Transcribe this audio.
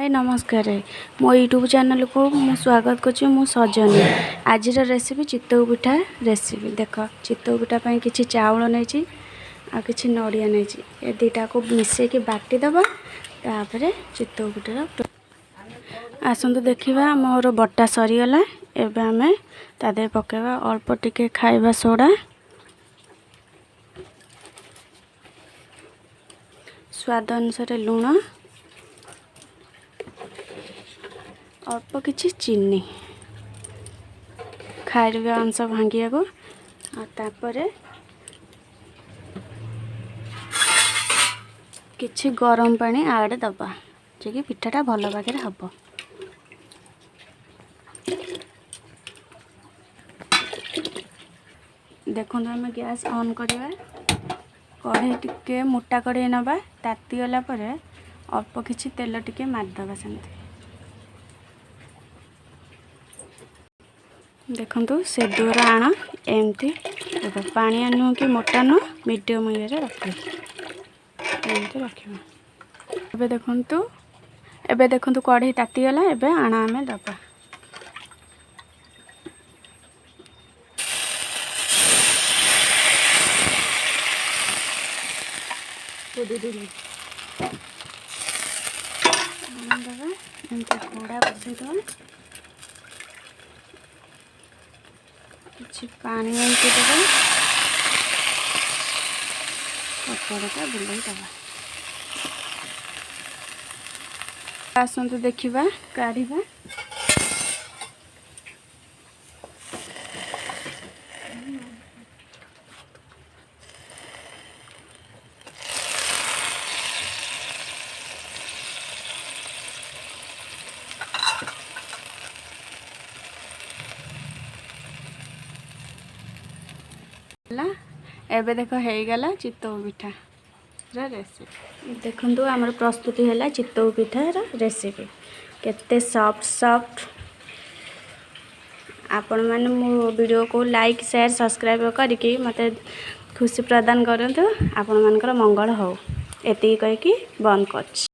हाय नमस्कार मो YouTube channel को मु स्वागत करुँ मु सजनी आज रेसिपी चितौ पिठा रेसिपी देख चितौ पिठा ପାଇଁ କିଛି ଚାଉଳ ନେଇଛି आ କିଛି नड़िया नहीं ये दुटा को मिसेक बाटीदबा तापर चितौ पिठार आसतु देखा मोर बटा सरीगला एबे आमे तादे पकेबा अल्प टिके खाइबा सोडा स्वाद अनुसार लुण अल्प किछि चीनी खाइबा अंश भांगिया को तापर किछि गरम पानी आड दबा जे पिठाटा भल भागे हम देखो आम गैस ऑन करवा कढ़ई टिके मोटा कढ़ई नबा ताती गला पर अल्प किछि तेल टिके मारदबा सेमती देखु से दूर आण एमती पानी नुह कि मोटा नुह मीडियम ये रख एमती रखा एबे देखु कढ़ई तातीगला एबे आण आमे दबा दबा एमती घोड़ा बसईदबा किछि पानी एमती दबा कपड़ा बुलाई दबा आसतु देखा काढ़ा एबे देख हो गला चितौ पिठा रेसिपी देखु आमर प्रस्तुति है चितौ पिठार रेसिपी केते सॉफ्ट सॉफ्ट आपण मैंने मो वीडियो को लाइक शेयर सब्सक्राइब करके मते खुशी प्रदान करंतु आपण मानकर मंगल हो एति कहि बंद कर।